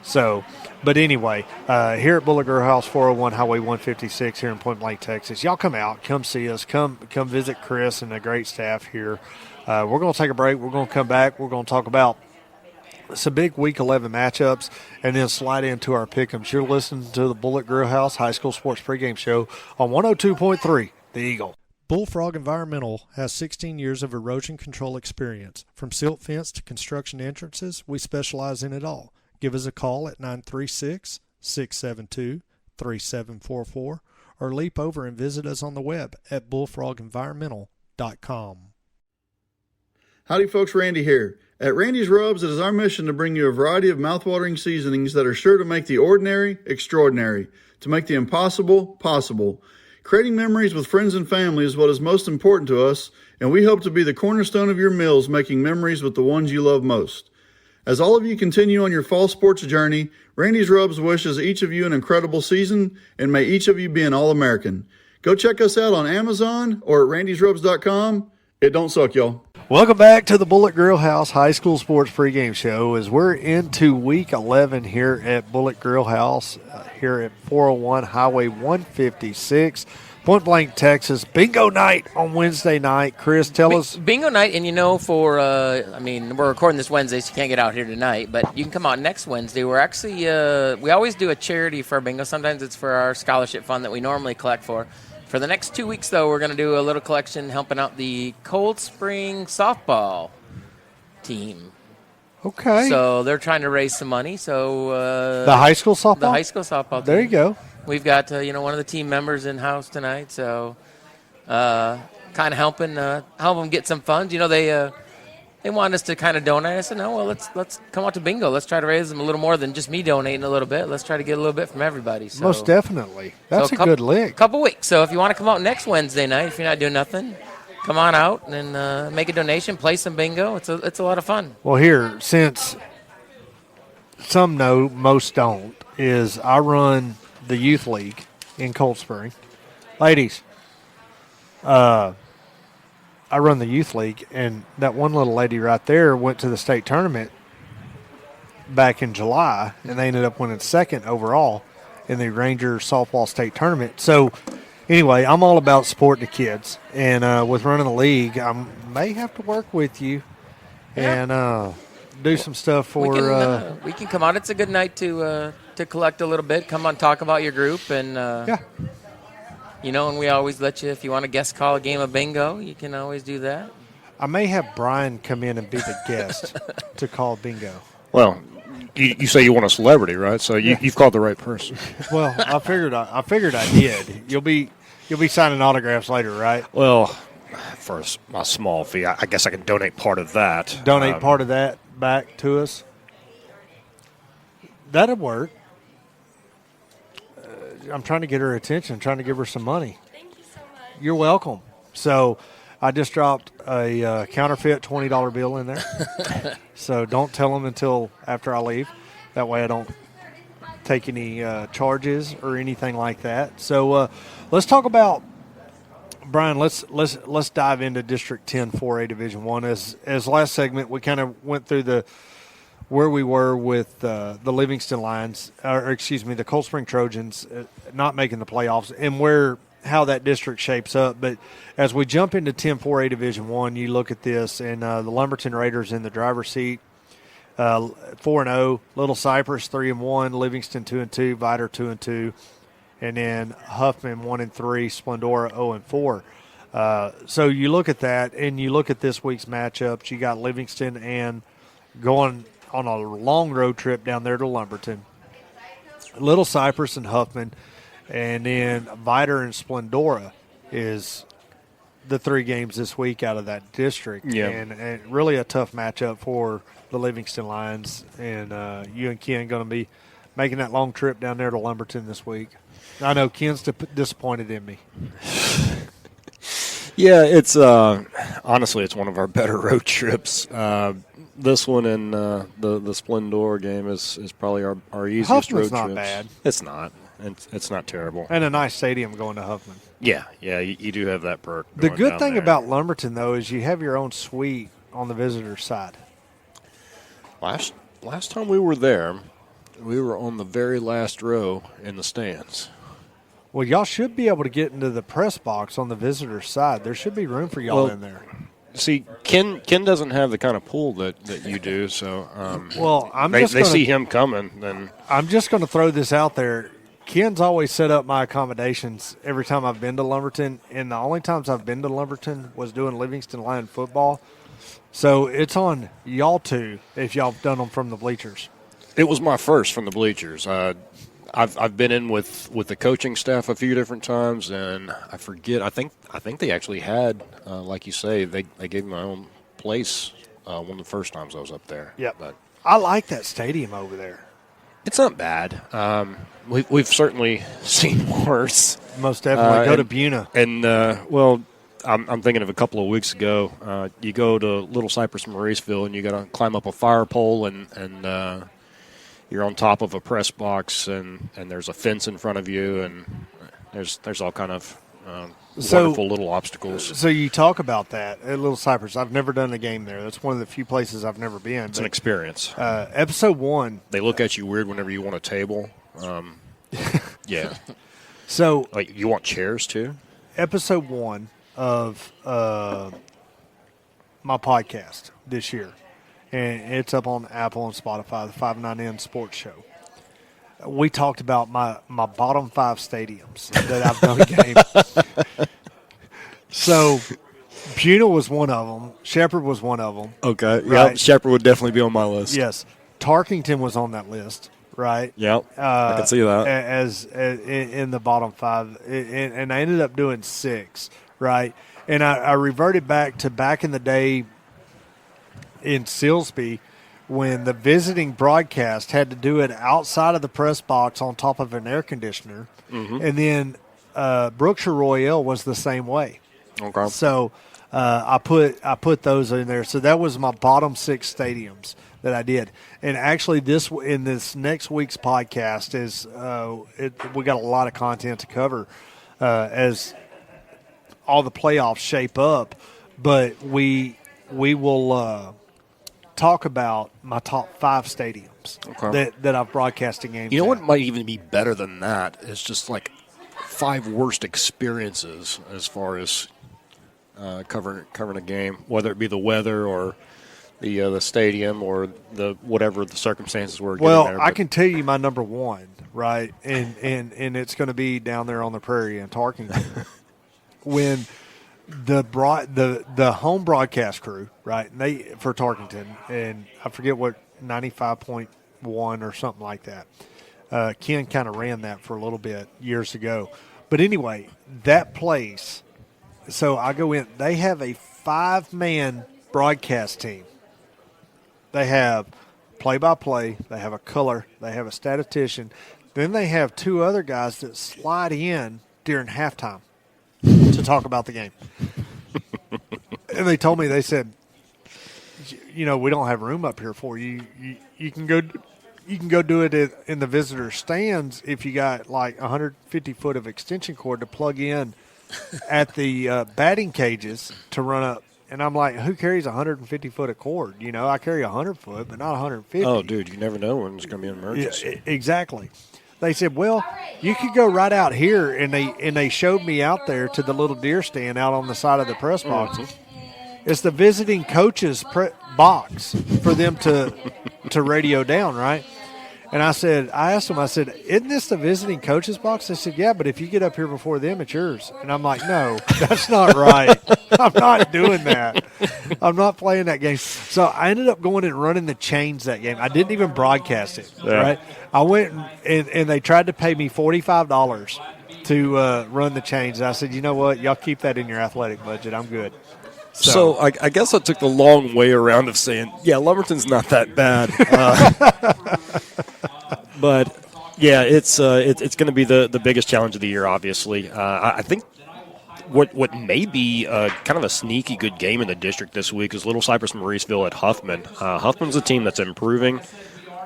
So, but anyway, here at Bullett Grill House, 401 Highway 156 here in Point Blank, Texas. Y'all come out, come see us, come visit Chris and the great staff here. We're going to take a break. We're going to come back. We're going to talk about some big Week 11 matchups, and then slide into our pick'ems. You're listening to the Bullett Grill House High School Sports Pregame Show on 102.3, The Eagle. Bullfrog Environmental has 16 years of erosion control experience. From silt fence to construction entrances, we specialize in it all. Give us a call at 936-672-3744 or leap over and visit us on the web at bullfrogenvironmental.com. Howdy folks, Randy here. At Randy's Rubs, it is our mission to bring you a variety of mouthwatering seasonings that are sure to make the ordinary extraordinary, to make the impossible possible. Creating memories with friends and family is what is most important to us, and we hope to be the cornerstone of your meals, making memories with the ones you love most. As all of you continue on your fall sports journey, Randy's Rubs wishes each of you an incredible season, and may each of you be an All-American. Go check us out on Amazon or at randysrubs.com. It don't suck, y'all. Welcome back to the Bullett Grill House High School Sports Pregame Show as we're into Week 11 here at Bullett Grill House here at 401 Highway 156, Point Blank, Texas. Bingo night on Wednesday night. Chris, tell us. Bingo night, and we're recording this Wednesday, so you can't get out here tonight, but you can come out next Wednesday. We're actually, we always do a charity for our bingo. Sometimes it's for our scholarship fund that we normally collect for. For the next 2 weeks, though, we're going to do a little collection helping out the Cold Spring softball team. Okay. So they're trying to raise some money. So the high school softball? The high school softball team. There you go. We've got, one of the team members in-house tonight, so kind of helping them get some funds. They want us to kind of donate. I said, no, well, let's come out to bingo. Let's try to raise them a little more than just me donating a little bit. Let's try to get a little bit from everybody. So, most definitely. That's a good lick. Couple weeks. So if you want to come out next Wednesday night, if you're not doing nothing, come on out and make a donation, play some bingo. It's a lot of fun. Well, here, since some know, most don't, is I run the youth league in Cold Spring. Ladies, I run the youth league, and that one little lady right there went to the state tournament back in July, and they ended up winning second overall in the Ranger softball state tournament. So, anyway, I'm all about supporting the kids, and with running the league, I may have to work with you and do some stuff for. We can come out. It's a good night to collect a little bit. Come on, talk about your group, and and we always let you, if you want to guest call a game of bingo, you can always do that. I may have Brian come in and be the guest to call bingo. Well, you say you want a celebrity, right? So you've called the right person. Well, I figured I did. You'll be signing autographs later, right? Well, for a small fee, I guess I can donate part of that. Donate part of that back to us. That'd work. I'm trying to get her attention, trying to give her some money. Thank you so much. You're welcome. So I just dropped a counterfeit $20 bill in there. So don't tell them until after I leave. That way I don't take any charges or anything like that. So let's talk about, Brian, let's dive into District 10 4A Division 1. As last segment, we kind of went through where we were with the Livingston Lions, the Cold Spring Trojans not making the playoffs, and how that district shapes up. But as we jump into 10-4A Division 1, you look at this, and the Lumberton Raiders in the driver's seat, 4-0, Little Cypress 3-1, Livingston 2-2, Vidor 2-2, and then Huffman 1-3, Splendora 0-4. So you look at that, and you look at this week's matchups. You got Livingston and going on a long road trip down there to Lumberton, Little Cypress and Huffman, and then Vidor and Splendora is the three games this week out of that district. Yeah. And really a tough matchup for the Livingston Lions. And you and Ken going to be making that long trip down there to Lumberton this week. I know Ken's disappointed in me. Yeah, it's honestly, it's one of our better road trips. This one and the Splendor game is probably our easiest Huffman's road not trips. bad. It's not. It's not terrible. And a nice stadium going to Huffman. Yeah, you do have that perk. The going good down thing there. about Lumberton, though, is you have your own suite on the visitor side. Last time we were there, we were on the very last row in the stands. Well, y'all should be able to get into the press box on the visitor side. There should be room for y'all in there. See, Ken doesn't have the kind of pool that you do, so they see him coming. Then I'm just going to throw this out there. Ken's always set up my accommodations every time I've been to Lumberton, and the only times I've been to Lumberton was doing Livingston Lion football. So it's on y'all two if y'all done them from the bleachers. It was my first from the bleachers. I've been in with the coaching staff a few different times, and I forget. I think they actually had, like you say, they gave me my own place one of the first times I was up there. Yep. But I like that stadium over there. it's not bad. We've certainly seen worse. Most definitely. Go to Buna. And I'm thinking of a couple of weeks ago. You go to Little Cypress, Mauriceville, and you got to climb up a fire pole, and you're on top of a press box, and there's a fence in front of you, and there's all kind of wonderful little obstacles. So you talk about that at Little Cypress. I've never done a game there. That's one of the few places I've never been. It's an experience. Episode 1. They look at you weird whenever you want a table. Yeah. So Like, you want chairs too? episode 1 of my podcast this year, and it's up on Apple and Spotify, the 5-9-N Sports Show. We talked about my bottom 5 stadiums that I've done games. So Buna was one of them. Shepherd was one of them. Okay. Right. Yeah, Shepherd would definitely be on my list. Yes. Tarkington was on that list, right? Yep. I can see that. As in the bottom 5, and I ended up doing 6, right? And I reverted back in the day in Silsbee when the visiting broadcast had to do it outside of the press box on top of an air conditioner, and then Brookshire Royale was the same way. Okay. So I put those in there. So that was my bottom 6 stadiums that I did. And actually, in this next week's podcast is we got a lot of content to cover as all the playoffs shape up. But we will talk about my top 5 stadiums that I've broadcasted games. You know what at. might even be better than that? It's just like 5 worst experiences as far as covering a game, whether it be the weather or the stadium or the whatever the circumstances were. Well, there, I can tell you my number 1, right, and it's going to be down there on the prairie in Tarkington. When the home broadcast crew, right, and they for Tarkington, and I forget what 95.1 or something like that. Ken kind of ran that for a little bit years ago, but anyway, that place. So I go in. They have a 5-man broadcast team. They have play-by-play. They have a color. They have a statistician. Then they have 2 other guys that slide in during halftime to talk about the game. And they told me, they said, we don't have room up here for you. You can go do it in the visitor stands if you got like 150 foot of extension cord to plug in at the batting cages to run up. And I'm like, who carries 150 foot of cord? I carry 100 foot, but not 150. Oh, dude, you never know when it's going to be an emergency. Yeah, exactly. They said, well, you could go right out here, and they showed me out there to the little deer stand out on the side of the press box. It's the visiting coaches box for them to radio down, right? And I asked them, isn't this the visiting coaches box? They said, yeah, but if you get up here before them, it's yours. And I'm like, no, that's not right. I'm not doing that. I'm not playing that game. So I ended up going and running the chains that game. I didn't even broadcast it, right? I went and they tried to pay me $45 to run the chains. And I said, you know what? Y'all keep that in your athletic budget. I'm good. So I guess I took the long way around of saying, yeah, Lumberton's not that bad. But, yeah, it's going to be the biggest challenge of the year, obviously. I think what may be kind of a sneaky good game in the district this week is Little Cypress Mauriceville at Huffman. Huffman's a team that's improving.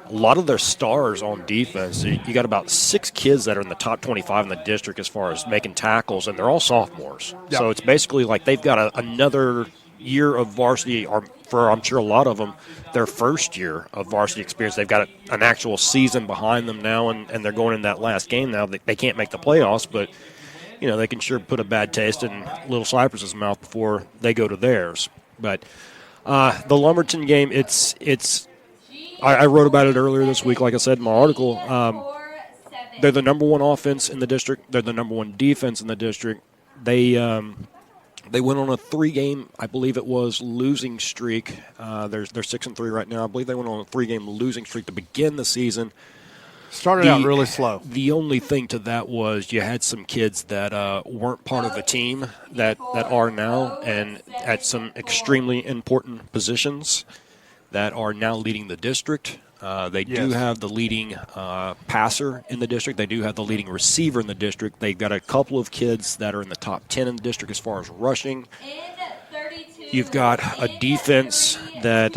A lot of their stars on defense. You got about 6 kids that are in the top 25 in the district as far as making tackles, and they're all sophomores. Yep. So it's basically like they've got another year of varsity, or for I'm sure a lot of them, their first year of varsity experience. They've got an actual season behind them now, and they're going in that last game now. They can't make the playoffs, but they can sure put a bad taste in Little Cypress's mouth before they go to theirs. But the Lumberton game, I wrote about it earlier this week, like I said in my article. They're the number 1 offense in the district. They're the number 1 defense in the district. They went on a 3-game, I believe it was, losing streak. They're 6-3 right now. I believe they went on a 3-game losing streak to begin the season. Started out really slow. The only thing to that was you had some kids that weren't part of the team that are now, and at some extremely important positions that are now leading the district. They do have the leading passer in the district. They do have the leading receiver in the district. They've got a couple of kids that are in the top 10 in the district as far as rushing. You've got a defense that,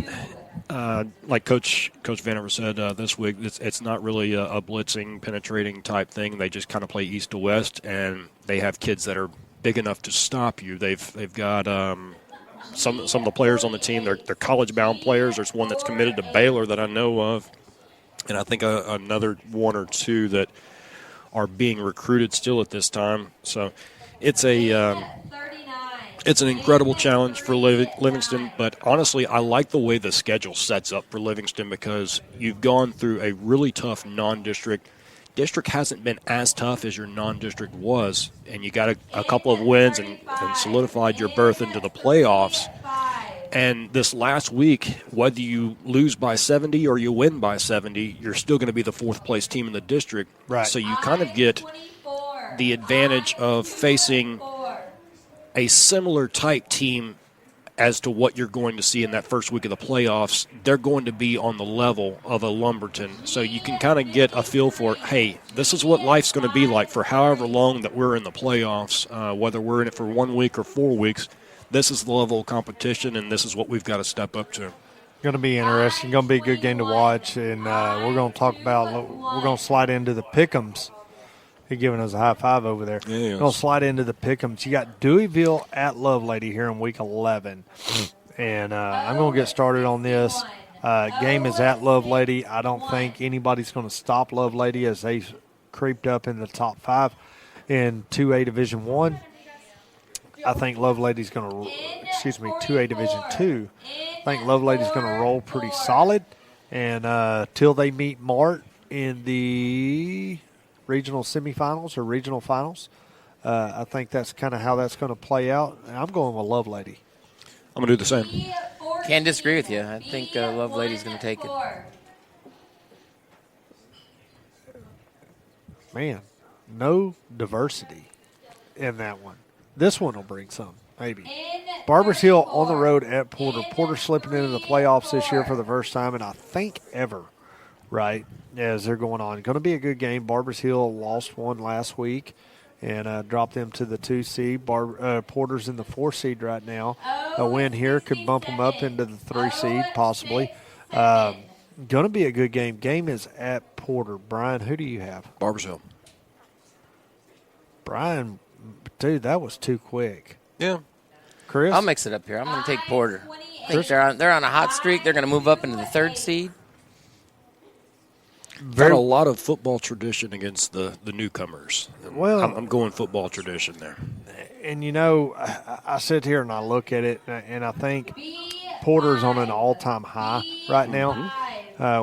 like Coach Vanover said this week, it's not really a blitzing, penetrating type thing. They just kind of play east to west, and they have kids that are big enough to stop you. They've got some of the players on the team. They're college-bound players. There's one that's committed to Baylor that I know of, and I think another one or two that are being recruited still at this time. So it's an incredible challenge for Livingston, but honestly, I like the way the schedule sets up for Livingston because you've gone through a really tough non-district. District hasn't been as tough as your non-district was, and you got a couple of wins and solidified your berth into the playoffs. And this last week, whether you lose by 70 or you win by 70, you're still going to be the fourth-place team in the district. Right. So you kind of get the advantage of facing a similar type team as to what you're going to see in that first week of the playoffs. They're going to be on the level of a Lumberton. So you can kind of get a feel for, hey, this is what life's going to be like for however long that we're in the playoffs, whether we're in it for 1 week or 4 weeks. This is the level of competition, and this is what we've got to step up to. Going to be interesting. Going to be a good game to watch, and we're going to talk about. We're going to slide into the pick'ems. He's giving us a high five over there. Yes. Going to slide into the pick'ems. You got Deweyville at Lovelady here in Week 11, and I'm going to get started on this. Game is at Lovelady. I don't think anybody's going to stop Lovelady as they've creeped up in the top 5 in 2A Division 1. I think Lovelady's going to, 2A Division 2. I think Lovelady's going to roll pretty solid. And till they meet Mart in the regional semifinals or regional finals, I think that's kind of how that's going to play out. And I'm going with Lovelady. I'm going to do the same. Can't disagree with you. I think Lovelady's going to take it. Man, no diversity in that one. This one will bring some, maybe. Barbers Hill on the road at Porter. Porter slipping into the playoffs this year for the first time, and I think ever, right, as they're going on. Going to be a good game. Barbers Hill lost one last week and dropped them to the 2 seed. Porter's in the 4 seed right now. A win here could bump them up into the 3 seed, possibly. Going to be a good game. Game is at Porter. Brian, who do you have? Barbers Hill. Brian, dude, that was too quick. Yeah. Chris? I'll mix it up here. I'm going to take Porter. I think they're on a hot streak. They're going to move up into the 3rd seed. Got a lot of football tradition against the newcomers. Well, I'm going football tradition there. And, you know, I sit here and I look at it, and I think Porter's on an all-time high right now.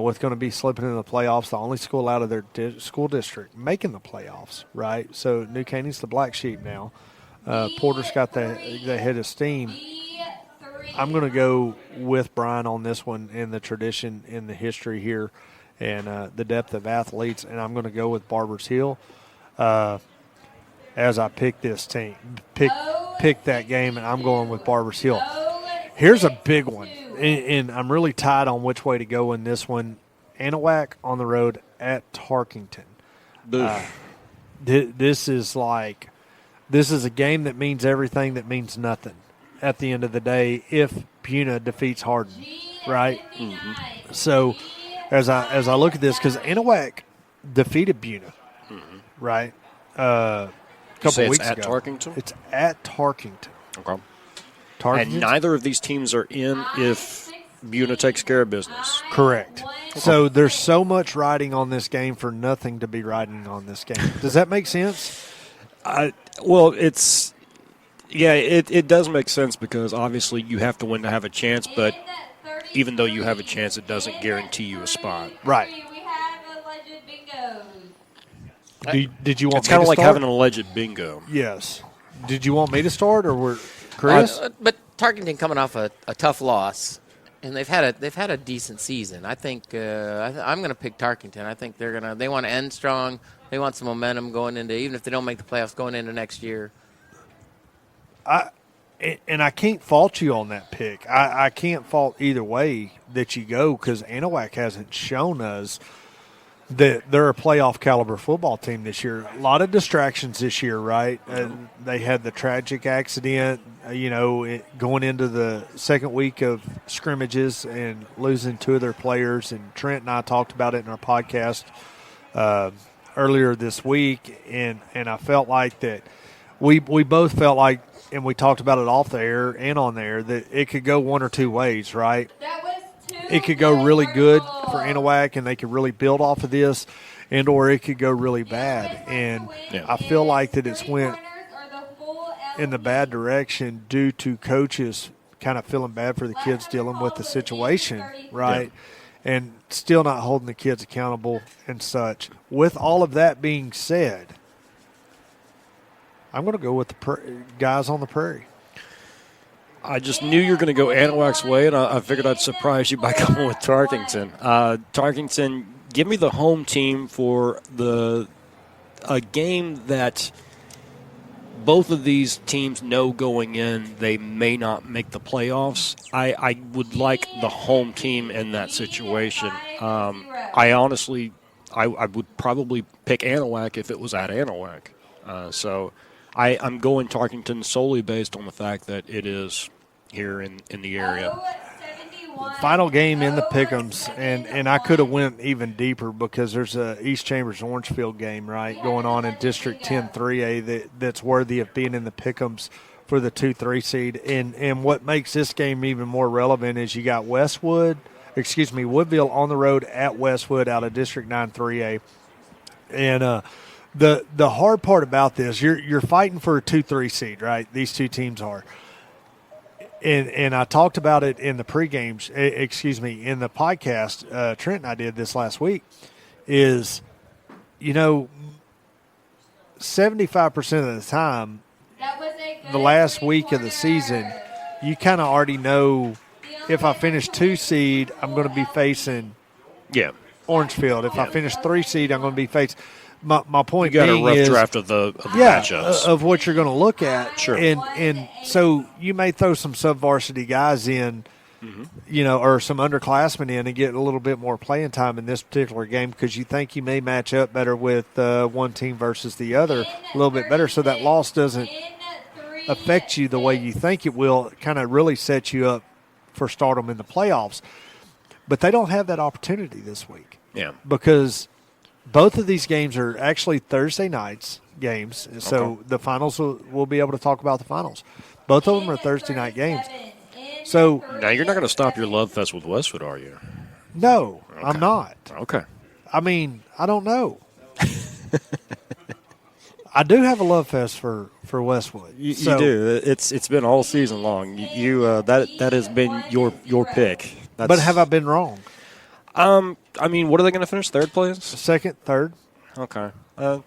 With going to be slipping into the playoffs, the only school out of their school district making the playoffs, right? So New Caney's the black sheep now. Porter's got the head of steam. I'm going to go with Brian on this one in the tradition, in the history here, and the depth of athletes, and I'm going to go with Barbers Hill as I pick this team, pick that game, and I'm going with Barbers Hill. Here's a big one, and I'm really tied on which way to go in this one. Anahuac on the road at Tarkington. This is a game that means everything that means nothing at the end of the day if Buna defeats Hardin, right? Mm-hmm. So as I look at this, because Anahuac defeated Buna, right? A couple weeks ago. Tarkington? It's at Tarkington. Okay. And neither of these teams are in if Buna takes care of business. Correct. Okay. So there's so much riding on this game for nothing to be riding on this game. Does that make sense? Well, it does make sense because obviously you have to win to have a chance, but even though you have a chance, it doesn't guarantee you a spot. Right. Did you want me to start? It's kind of like having an alleged bingo. Yes. Did you want me to start or were Chris? But Tarkington coming off a tough loss, And they've had a decent season. I think I'm going to pick Tarkington. I think they want to end strong. They want some momentum going into, even if they don't make the playoffs, going into next year. And I can't fault you on that pick. I can't fault either way that you go, because Anahuac hasn't shown us that they're a playoff caliber football team this year. A lot of distractions this year, right? And they had the tragic accident, going into the second week of scrimmages and losing 2 of their players. And Trent and I talked about it in our podcast earlier this week, and I felt like that we both felt like, and we talked about it off the air and on there, that it could go one or two ways, right? It could go really good for Anahuac, and they could really build off of this, and or it could go really bad. And I feel like that it's went in the bad direction due to coaches kind of feeling bad for the kids dealing with the situation, right? Yeah. And still not holding the kids accountable and such. With all of that being said, I'm going to go with the guys on the Prairie. I just knew you were going to go Anahuac's way, and I figured I'd surprise you by going with Tarkington. Tarkington, give me the home team for a game that both of these teams know going in they may not make the playoffs. I would like the home team in that situation. I honestly would probably pick Anahuac if it was at Anahuac. So I'm going Tarkington solely based on the fact that it is here in the area. Final game in the Pick'ems, and I could have went even deeper because there's a East Chambers Orangefield game, right, going on in District 10 3A that's worthy of being in the Pick'ems for the 2-3 seed. And what makes this game even more relevant is you got Woodville on the road at Westwood out of District 9 3A. And the hard part about this, you're fighting for a 2-3 seed, right? These two teams are. And I talked about it in the pregames, in the podcast Trent and I did this last week, is, 75% of the time, the last week of the season, you kind of already know if I finish 2 seed, I'm going to be facing Orangefield. If I finish 3 seed, I'm going to be facing – my point you got being a rough is, draft of the matchups of what you're going to look at. Sure. And so you may throw some sub-varsity guys in, or some underclassmen in and get a little bit more playing time in this particular game because you think you may match up better with one team versus the other a little bit better, so that loss doesn't affect you the way you think it will. It kind of really sets you up for stardom in the playoffs. But they don't have that opportunity this week. Yeah. Because both of these games are actually Thursday nights games, so the finals we'll be able to talk about the finals. Both of them are Thursday night games. So now you're not going to stop your love fest with Westwood, are you? No, okay. I'm not. Okay. I mean, I don't know. I do have a love fest for Westwood. You do. It's been all season long. That has been your pick. But have I been wrong? I mean, what are they going to finish? Third place? Second, third. Okay. I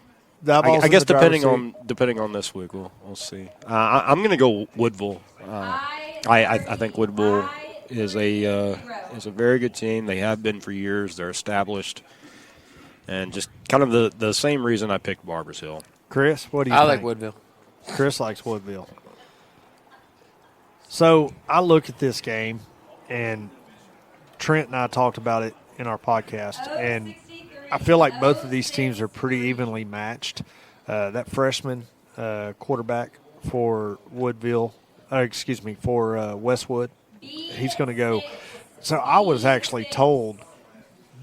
guess depending on this week, we'll see. I'm going to go Woodville. I think Woodville is a very good team. They have been for years. They're established, and just kind of the same reason I picked Barbers Hill. Chris, what do you think? I like Woodville. Chris likes Woodville. So I look at this game, and Trent and I talked about it in our podcast, and I feel like both of these teams are pretty evenly matched. That freshman quarterback for Westwood, he's going to go. So I was actually told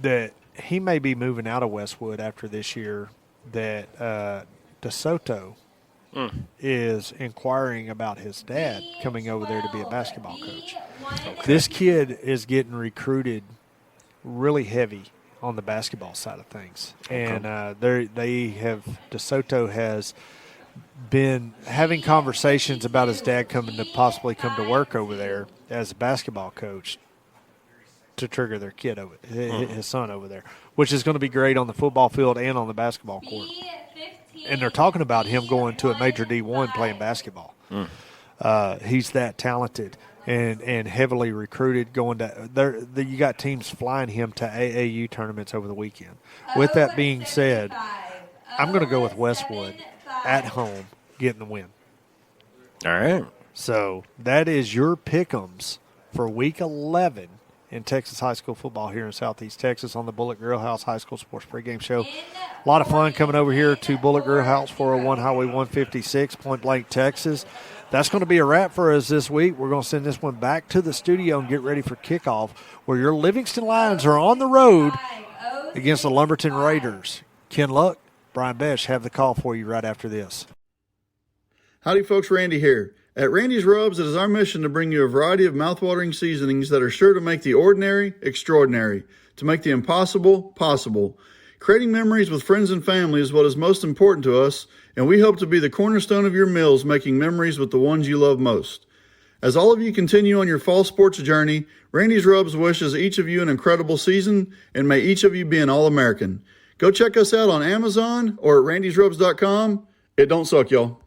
that he may be moving out of Westwood after this year, that DeSoto is inquiring about his dad coming over there to be a basketball coach. Okay. This kid is getting recruited really heavy on the basketball side of things. And DeSoto has been having conversations about his dad possibly come to work over there as a basketball coach to trigger their kid over his son over there, which is going to be great on the football field and on the basketball court. And they're talking about him going to a major D1 playing basketball. He's that talented and heavily recruited. Going to there, you got teams flying him to AAU tournaments over the weekend. With that being said, I'm going to go with Westwood at home getting the win. All right. So that is your pick'ems for Week 11 in Texas high school football here in Southeast Texas on the Bullett Grill House High School Sports Pregame Show. A lot of fun coming over here to Bullett Grill House, 401 Highway 156, Point Blank, Texas. That's going to be a wrap for us this week. We're going to send this one back to the studio and get ready for kickoff, where your Livingston Lions are on the road against the Lumberton Raiders. Ken Luck, Brian Besh have the call for you right after this. Howdy folks, Randy here. At Randy's Rubs, it is our mission to bring you a variety of mouthwatering seasonings that are sure to make the ordinary extraordinary, to make the impossible possible. Creating memories with friends and family is what is most important to us, and we hope to be the cornerstone of your meals, making memories with the ones you love most. As all of you continue on your fall sports journey, Randy's Rubs wishes each of you an incredible season, and may each of you be an All-American. Go check us out on Amazon or at randysrubs.com. It don't suck, y'all.